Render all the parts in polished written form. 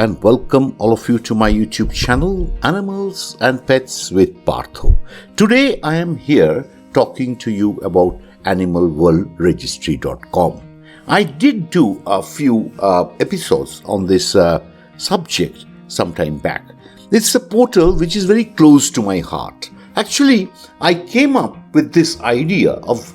and welcome all of you to my YouTube channel, Animals and Pets with Partha. Today I am here talking to you about animalworldregistry.com. I did do a few episodes on this subject some time back. It's a portal which is very close to my heart. Actually, I came up with this idea of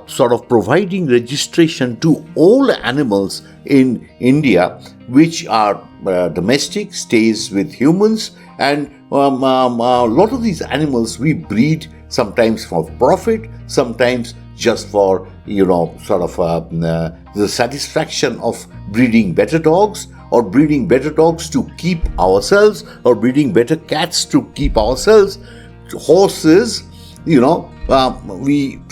sort of providing registration to all animals in India which are domestic, stays with humans, and a lot of these animals we breed sometimes for profit, sometimes just for the satisfaction of breeding better dogs, or breeding better dogs to keep ourselves, or breeding better cats to keep ourselves. Horses, we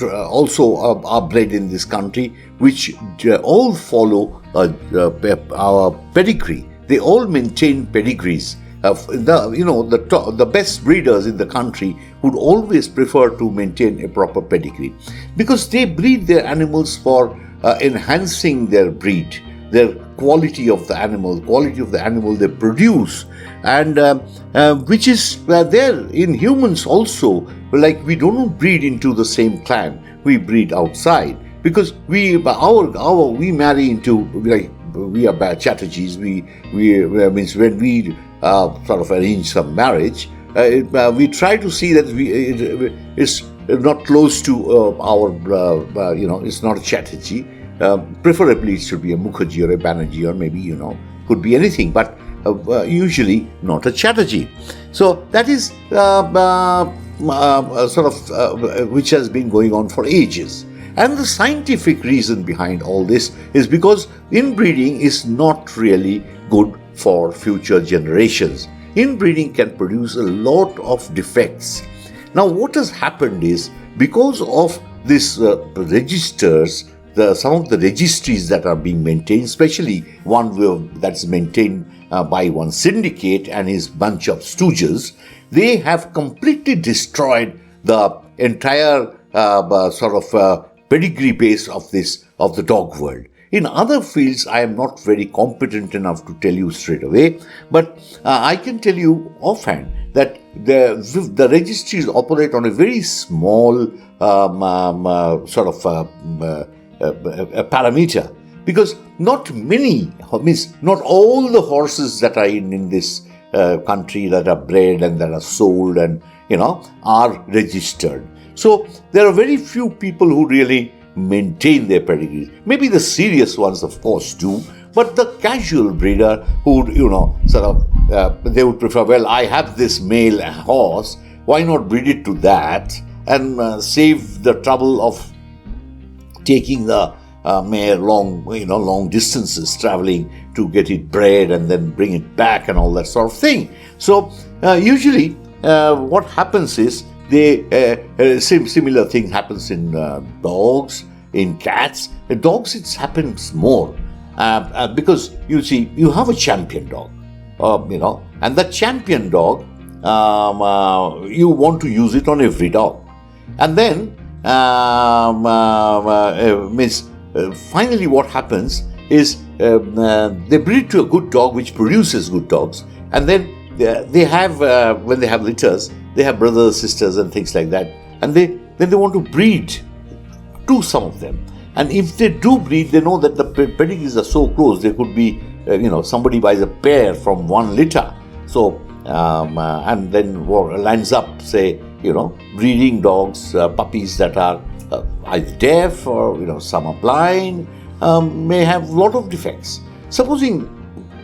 also are bred in this country, which all follow our pedigree. They all maintain pedigrees. The best breeders in the country would always prefer to maintain a proper pedigree, because they breed their animals for enhancing their breed, their quality of the animal they produce, and which is there in humans also. Like, we don't breed into the same clan, we breed outside, because we marry into, like, we are bad Chatterjees. Means when we sort of arrange some marriage, we try to see that it's not close to it's not a Chatterjee. Preferably it should be a Mukherjee or a Banerjee, or maybe, could be anything, but usually not a Chatterjee. So that is which has been going on for ages. And the scientific reason behind all this is because inbreeding is not really good for future generations. Inbreeding can produce a lot of defects. Now, what has happened is, because of this registers, some of the registries that are being maintained, especially one that's maintained by one syndicate and his bunch of stooges, they have completely destroyed the entire pedigree base of the dog world. In other fields, I am not very competent enough to tell you straight away, but I can tell you offhand that the registries operate on a very small parameter, because not all the horses that are in this country that are bred and that are sold and are registered. So there are very few people who really maintain their pedigrees. Maybe the serious ones, of course, do, but the casual breeder who they would prefer, well, I have this male horse, why not breed it to that and save the trouble of taking the mare long distances, traveling to get it bred and then bring it back and all that sort of thing. So usually what happens is, similar thing happens in dogs, in cats. In dogs it happens more because you have a champion dog, and that champion dog, you want to use it on every dog, and then finally what happens is they breed to a good dog which produces good dogs, and then they have when they have litters, they have brothers, sisters and things like that, and then they want to breed to some of them. And if they do breed, they know that the pedigrees are so close, they could be somebody buys a pair from one litter, so and then lines up, say, breeding dogs, puppies that are either deaf or some are blind, may have a lot of defects. Supposing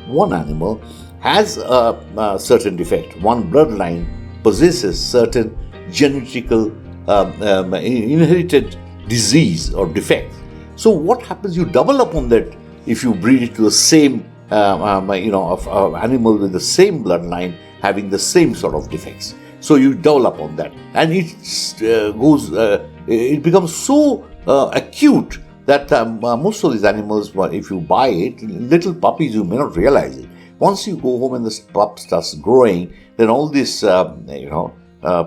one animal has a certain defect, one bloodline possesses certain genetical inherited disease or defect. So what happens? You double up on that if you breed it to the same animal with the same bloodline having the same sort of defects. So you double up on that, and it becomes so acute that most of these animals, if you buy it, little puppies, you may not realize it. Once you go home and the pup starts growing, then all these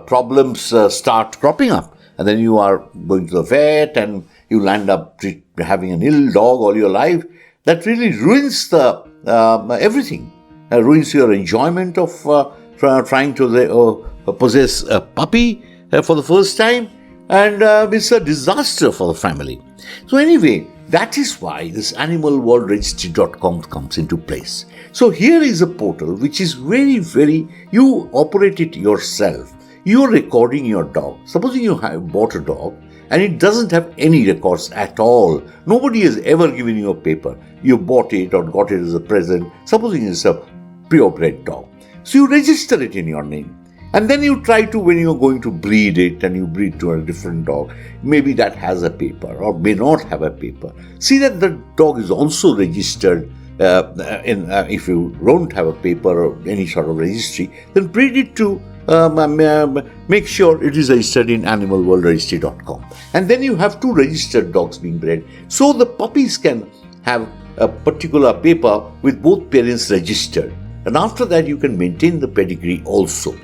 problems start cropping up, and then you are going to the vet and you land up having an ill dog all your life. That really ruins the everything. ruins your enjoyment of trying to possess a puppy for the first time, and it's a disaster for the family. So anyway, that is why this animalworldregistry.com comes into place. So here is a portal which is very, you operate it yourself. You're recording your dog. Supposing you have bought a dog and it doesn't have any records at all. Nobody has ever given you a paper. You bought it or got it as a present. Supposing it's a purebred dog. So you register it in your name. And then you try to, when you're going to breed it and you breed to a different dog, maybe that has a paper or may not have a paper. See that the dog is also registered. If you don't have a paper or any sort of registry, then breed it to make sure it is registered in animalworldregistry.com. And then you have 2 registered dogs being bred. So the puppies can have a particular paper with both parents registered. And after that, you can maintain the pedigree also.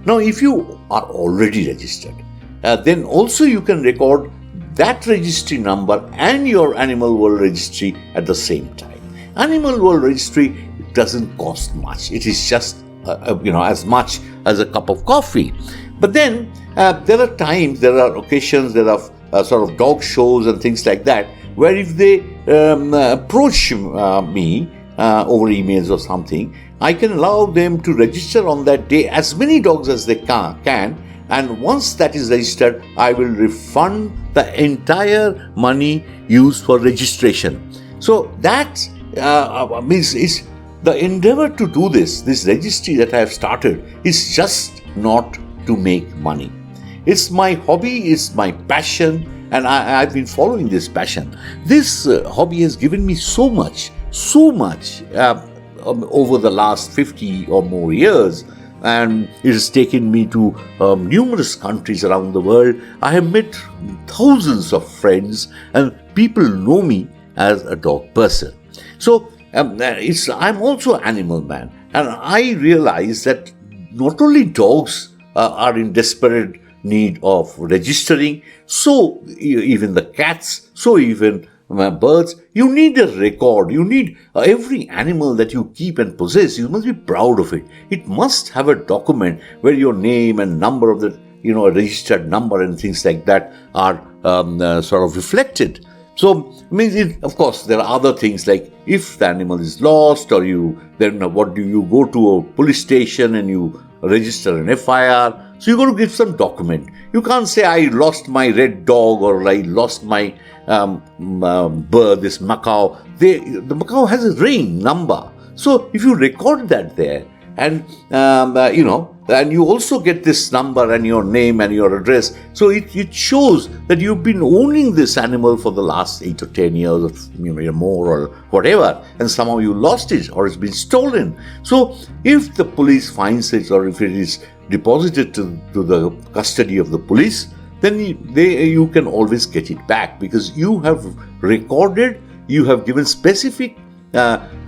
Now, if you are already registered, then also you can record that registry number and your Animal World Registry at the same time. Animal World Registry doesn't cost much. It is just, as much as a cup of coffee. But then there are occasions, there are sort of dog shows and things like that, where if they approach me over emails or something, I can allow them to register on that day as many dogs as they can, and once that is registered, I will refund the entire money used for registration. So that means is the endeavor to do this registry that I have started is just not to make money. It's my hobby, it's my passion, and I've been following this passion. This hobby has given me so much over the last 50 or more years, and it has taken me to numerous countries around the world. I have met thousands of friends, and people know me as a dog person. So I'm also an animal man, and I realize that not only dogs are in desperate need of registering, so even the cats, so even birds. You need a record. You need every animal that you keep and possess. You must be proud of it. It must have a document where your name and number of the, a registered number and things like that are sort of reflected. So, of course, there are other things like if the animal is lost, or then what do you go to a police station and you register an FIR? So you got to give some document. You can't say I lost my red dog or I lost my bird, this macaw. The macaw has a ring number. So if you record that there, and and you also get this number and your name and your address, so it shows that you've been owning this animal for the last 8 or 10 years, or more or whatever, and somehow you lost it or it's been stolen. So if the police finds it, or if it is deposited to the custody of the police, then you can always get it back, because you have recorded, you have given specific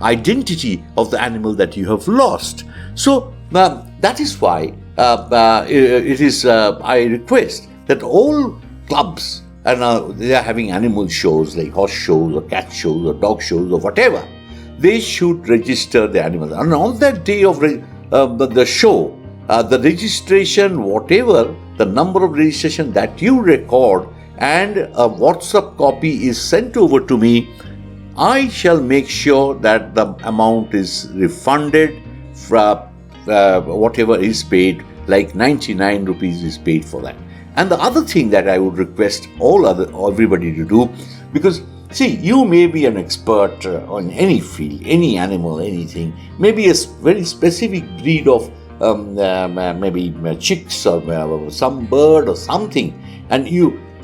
identity of the animal that you have lost. So that is why it is I request that all clubs, and they are having animal shows like horse shows or cat shows or dog shows or whatever, they should register the animals. And on that day of the show, the registration, whatever the number of registration that you record, and a WhatsApp copy is sent over to me, I shall make sure that the amount is refunded from whatever is paid, like 99 rupees is paid for that. And the other thing that I would request everybody to do, because see, you may be an expert on any field, any animal, anything, maybe a very specific breed of maybe chicks or some bird or something, and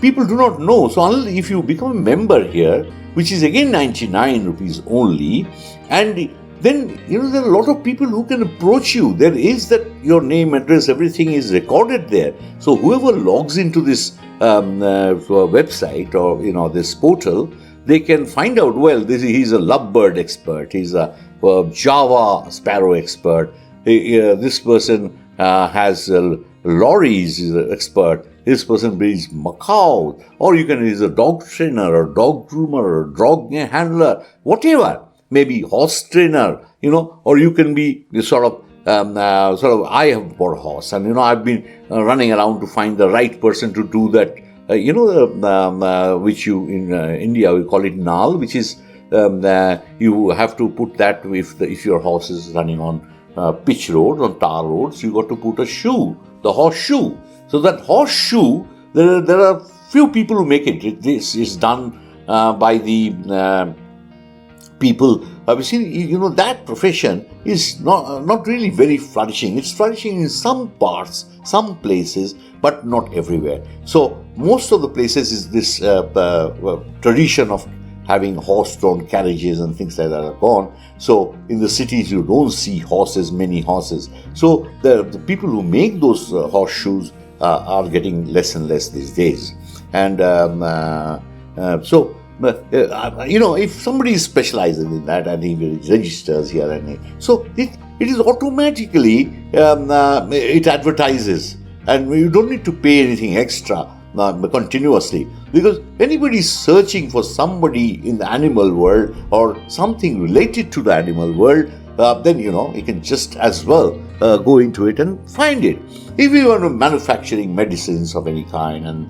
people do not know. So if you become a member here, which is again 99 rupees only, and then there are a lot of people who can approach you. There is that your name, address, everything is recorded there. So whoever logs into this website or this portal, they can find out, well, he's a lovebird expert, he's a Java sparrow expert, this person has lorries, is an expert, this person breeds macaws, or he's a dog trainer or dog groomer or dog handler, whatever. maybe horse trainer, or you can be I have bought a horse, and I've been running around to find the right person to do that. Which you in India we call it nal, which is you have to put that if your horse is running on pitch roads, on tar roads, you got to put a shoe, the horseshoe. So that horseshoe, there are few people who make it. This is done by the people. I've seen, that profession is not really very flourishing. It's flourishing in some parts, some places, but not everywhere. So most of the places is this tradition of having horse-drawn carriages and things like that are gone. So in the cities you don't see many horses. So the people who make those horseshoes are getting less and less these days. And if somebody is specializing in that and he registers here, so it is automatically it advertises, and you don't need to pay anything extra continuously, because anybody is searching for somebody in the animal world or something related to the animal world, then you can just as well go into it and find it. If you are manufacturing medicines of any kind, and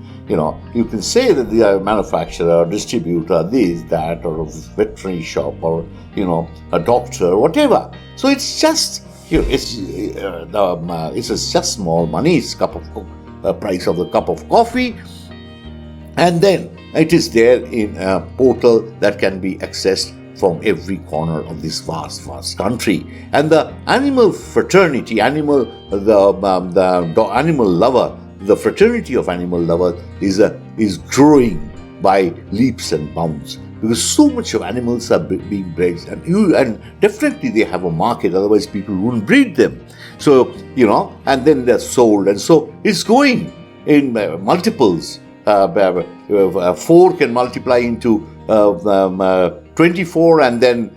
you can say that they are manufacturer, distributor, this, that, or a veterinary shop, or a doctor, whatever. So it's just it's just small money. It's price of the cup of coffee, and then it is there in a portal that can be accessed from every corner of this vast country. And the animal fraternity, the animal lover, the fraternity of animal lovers is growing by leaps and bounds, because so much of animals are being bred, and definitely they have a market, otherwise people wouldn't breed them. So and then they're sold, and so it's going in multiples. 4 can multiply into 24, and then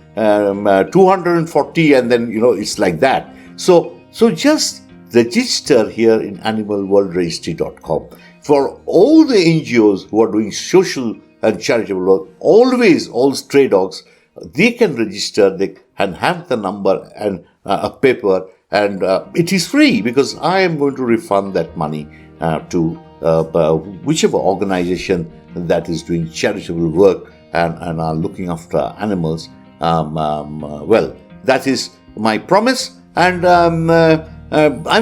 240, and then it's like that. So just register here in animalworldregistry.com. For all the NGOs who are doing social and charitable work, always all stray dogs, they can register, they can have the number and a paper, and it is free, because I am going to refund that money to whichever organization that is doing charitable work and are looking after animals. Well, that is my promise, and I'm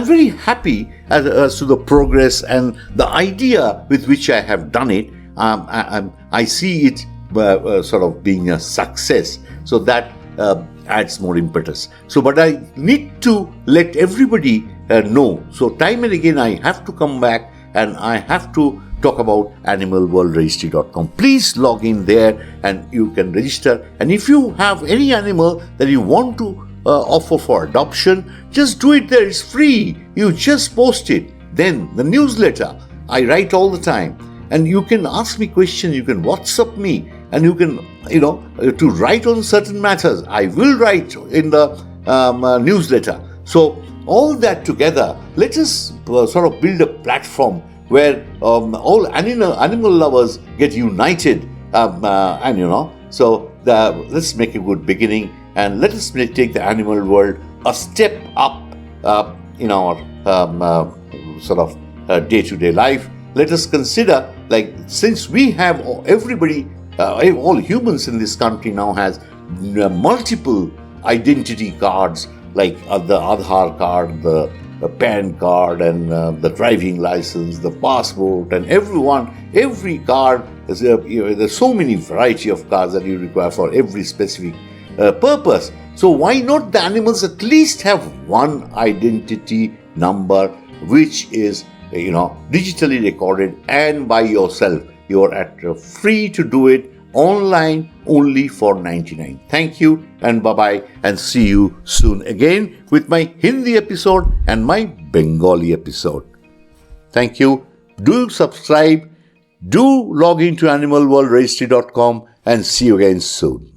very happy as to the progress and the idea with which I have done it. I see it sort of being a success, so that adds more impetus. So, but I need to let everybody know. So time and again I have to come back and I have to talk about animalworldregistry.com. Please log in there and you can register. And if you have any animal that you want to offer for adoption, just do it there. It's free. You just post it. Then the newsletter, I write all the time. And you can ask me questions, you can WhatsApp me, and you can, to write on certain matters. I will write in the newsletter. So all that together, let us sort of build a platform where all animal lovers get united, so let's make a good beginning, and let us take the animal world a step up in our sort of day-to-day life. Let us consider, since we have everybody, all humans in this country now has multiple identity cards, like the Aadhaar card, the PAN card, and the driving license, the passport, and every card, there's so many variety of cards that you require for every specific purpose. So why not the animals at least have one identity number, which is digitally recorded and by yourself. You're free to do it online only for 99. Thank you and bye-bye, and see you soon again with my Hindi episode and my Bengali episode. Thank you. Do subscribe. Do log into animalworldregistry.com, and see you again soon.